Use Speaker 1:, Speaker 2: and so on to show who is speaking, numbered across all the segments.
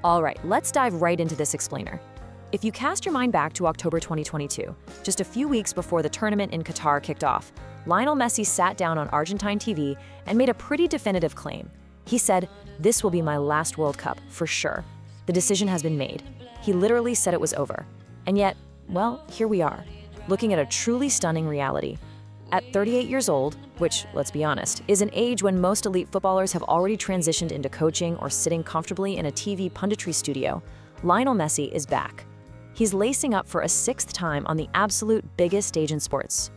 Speaker 1: All right, let's dive right into this explainer. If you cast your mind back to October 2022, just a few weeks before the tournament in Qatar kicked off, Lionel Messi sat down on Argentine TV and made a pretty definitive claim. He said, "This will be my last World Cup, for sure. The decision has been made." He literally said it was over. And yet, well, here we are, looking at a truly stunning reality. At 38 years old, which, let's be honest, is an age when most elite footballers have already transitioned into coaching or sitting comfortably in a TV punditry studio, Lionel Messi is back. He's lacing up for a sixth time on the absolute biggest stage in sports.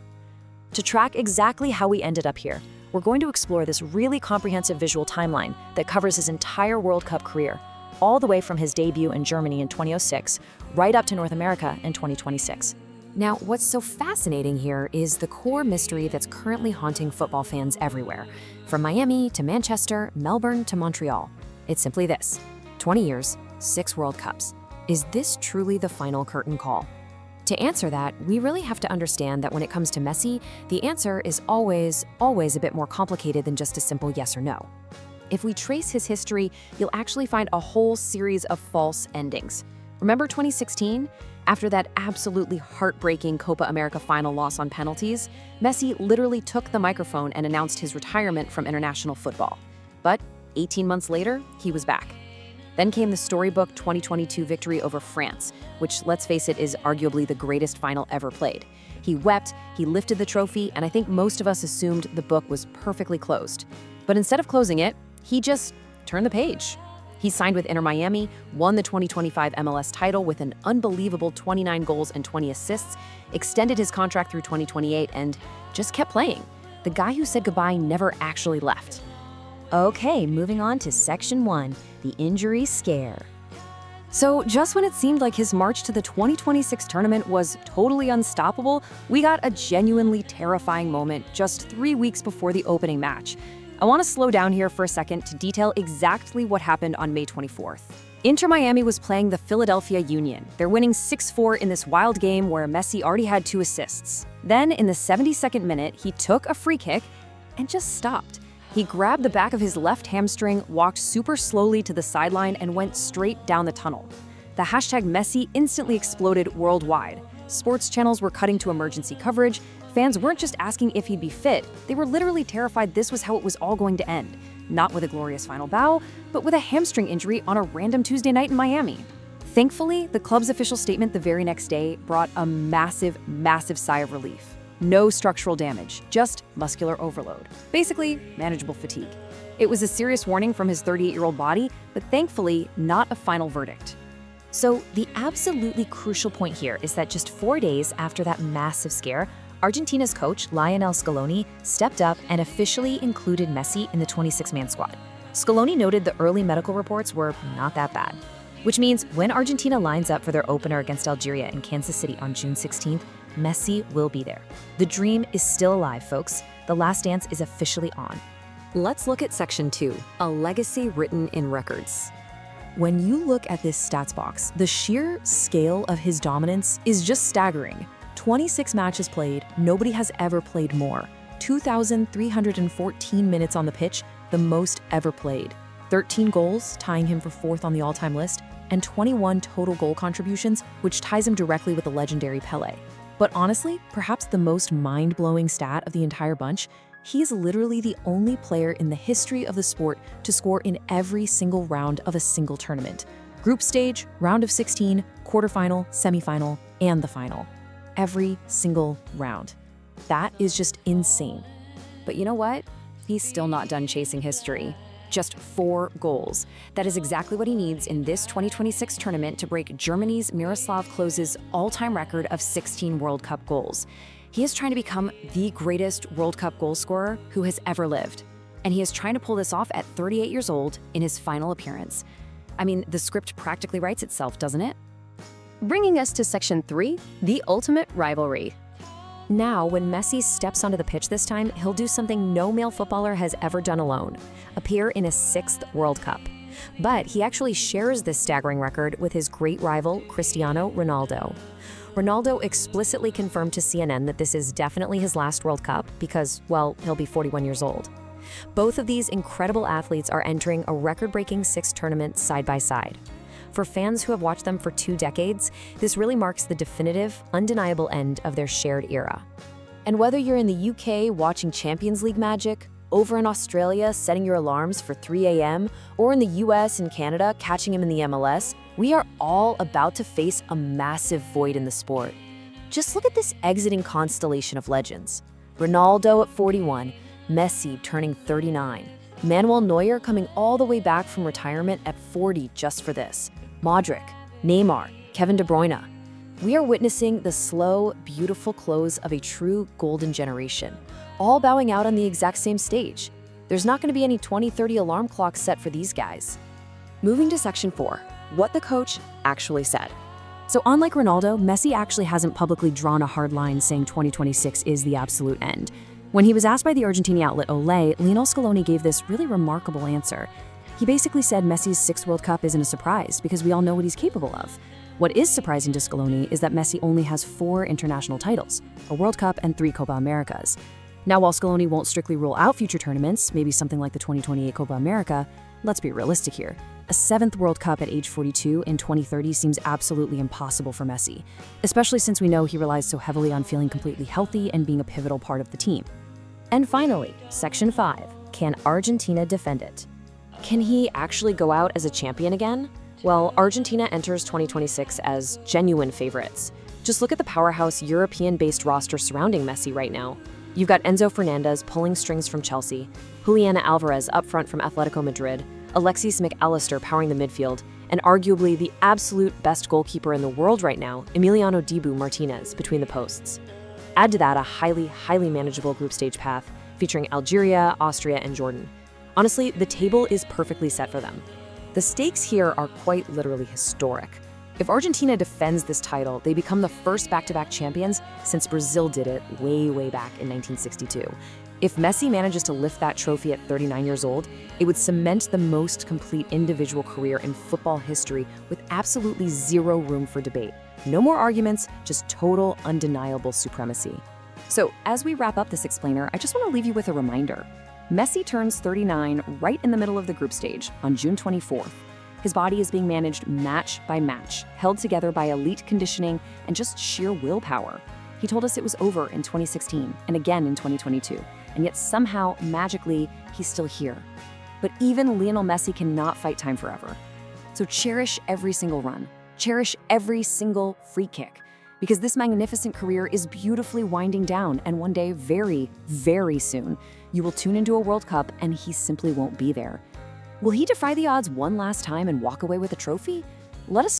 Speaker 1: To track exactly how we ended up here, we're going to explore this really comprehensive visual timeline that covers his entire World Cup career, all the way from his debut in Germany in 2006, right up to North America in 2026. Now, what's so fascinating here is the core mystery that's currently haunting football fans everywhere, from Miami to Manchester, Melbourne to Montreal. It's simply this: 20 years, 6 World Cups. Is this truly the final curtain call? To answer that, we really have to understand that when it comes to Messi, the answer is always a bit more complicated than just a simple yes or no. If we trace his history, you'll actually find a whole series of false endings. Remember 2016? After that absolutely heartbreaking Copa America final loss on penalties, Messi literally took the microphone and announced his retirement from international football. But 18 months later, he was back. Then came the storybook 2022 victory over France, which, let's face it, is arguably the greatest final ever played. He wept, he lifted the trophy, and I think most of us assumed the book was perfectly closed. But instead of closing it, he just turned the page. He signed with Inter Miami, won the 2025 MLS title with an unbelievable 29 goals and 20 assists, extended his contract through 2028, and just kept playing. The guy who said goodbye never actually left. Okay, moving on to Section 1, the injury scare. So just when it seemed like his march to the 2026 tournament was totally unstoppable, we got a genuinely terrifying moment just 3 weeks before the opening match. I want to slow down here for a second to detail exactly what happened on May 24th. Inter Miami was playing the Philadelphia Union. They're winning 6-4 in this wild game where Messi already had 2 assists. Then, in the 72nd minute, he took a free kick and just stopped. He grabbed the back of his left hamstring, walked super slowly to the sideline, and went straight down the tunnel. The hashtag Messi instantly exploded worldwide. Sports channels were cutting to emergency coverage. Fans weren't just asking if he'd be fit, they were literally terrified this was how it was all going to end. Not with a glorious final bow, but with a hamstring injury on a random Tuesday night in Miami. Thankfully, the club's official statement the very next day brought a massive sigh of relief. No structural damage, just muscular overload. Basically, manageable fatigue. It was a serious warning from his 38-year-old body, but thankfully not a final verdict. So the absolutely crucial point here is that just 4 days after that massive scare, Argentina's coach, Lionel Scaloni, stepped up and officially included Messi in the 26-man squad. Scaloni noted the early medical reports were not that bad, which means when Argentina lines up for their opener against Algeria in Kansas City on June 16th, Messi will be there. The dream is still alive, folks. The last dance is officially on. Let's look at Section 2, a legacy written in records. When you look at this stats box, the sheer scale of his dominance is just staggering. 26 matches played, nobody has ever played more. 2,314 minutes on the pitch, the most ever played. 13 goals, tying him for 4th on the all-time list, and 21 total goal contributions, which ties him directly with the legendary Pelé. But honestly, perhaps the most mind-blowing stat of the entire bunch, he is literally the only player in the history of the sport to score in every single round of a single tournament. Group stage, round of 16, quarterfinal, semifinal, and the final. Every single round. That is just insane. But you know what? He's still not done chasing history. Just 4 goals. That is exactly what he needs in this 2026 tournament to break Germany's Miroslav Klose's all-time record of 16 World Cup goals. He is trying to become the greatest World Cup goal scorer who has ever lived. And he is trying to pull this off at 38 years old in his final appearance. I mean, the script practically writes itself, doesn't it? Bringing us to Section 3, the ultimate rivalry. Now, when Messi steps onto the pitch this time, he'll do something no male footballer has ever done alone: appear in a 6th World Cup. But he actually shares this staggering record with his great rival, Cristiano Ronaldo. Ronaldo explicitly confirmed to CNN that this is definitely his last World Cup because, well, he'll be 41 years old. Both of these incredible athletes are entering a record-breaking 6 tournament side by side. For fans who have watched them for 2 decades, this really marks the definitive, undeniable end of their shared era. And whether you're in the UK watching Champions League magic, over in Australia setting your alarms for 3 a.m., or in the US and Canada catching him in the MLS, we are all about to face a massive void in the sport. Just look at this exiting constellation of legends. Ronaldo at 41, Messi turning 39, Manuel Neuer coming all the way back from retirement at 40 just for this, Modric, Neymar, Kevin De Bruyne. We are witnessing the slow, beautiful close of a true golden generation, all bowing out on the exact same stage. There's not going to be any 2030 alarm clocks set for these guys. Moving to section 4, what the coach actually said. So unlike Ronaldo, Messi actually hasn't publicly drawn a hard line saying 2026 is the absolute end. When he was asked by the Argentine outlet Olé, Lionel Scaloni gave this really remarkable answer. He basically said Messi's 6th World Cup isn't a surprise because we all know what he's capable of. What is surprising to Scaloni is that Messi only has 4 international titles, a World Cup and 3 Copa Americas. Now, while Scaloni won't strictly rule out future tournaments, maybe something like the 2028 Copa America, let's be realistic here. A 7th World Cup at age 42 in 2030 seems absolutely impossible for Messi, especially since we know he relies so heavily on feeling completely healthy and being a pivotal part of the team. And finally, Section 5, can Argentina defend it? Can he actually go out as a champion again? Well, Argentina enters 2026 as genuine favorites. Just look at the powerhouse European-based roster surrounding Messi right now. You've got Enzo Fernandez pulling strings from Chelsea, Juliana Alvarez up front from Atletico Madrid, Alexis McAllister powering the midfield, and arguably the absolute best goalkeeper in the world right now, Emiliano Dibu Martinez, between the posts. Add to that a highly manageable group stage path featuring Algeria, Austria, and Jordan. Honestly, the table is perfectly set for them. The stakes here are quite literally historic. If Argentina defends this title, they become the first back-to-back champions since Brazil did it way back in 1962. If Messi manages to lift that trophy at 39 years old, it would cement the most complete individual career in football history with absolutely zero room for debate. No more arguments, just total, undeniable supremacy. So, as we wrap up this explainer, I just want to leave you with a reminder. Messi turns 39 right in the middle of the group stage on June 24th. His body is being managed match by match, held together by elite conditioning and just sheer willpower. He told us it was over in 2016 and again in 2022, and yet somehow, magically, he's still here. But even Lionel Messi cannot fight time forever. So cherish every single run. Cherish every single free kick, because this magnificent career is beautifully winding down, and one day, very soon, you will tune into a World Cup and he simply won't be there. Will he defy the odds one last time and walk away with a trophy? Let us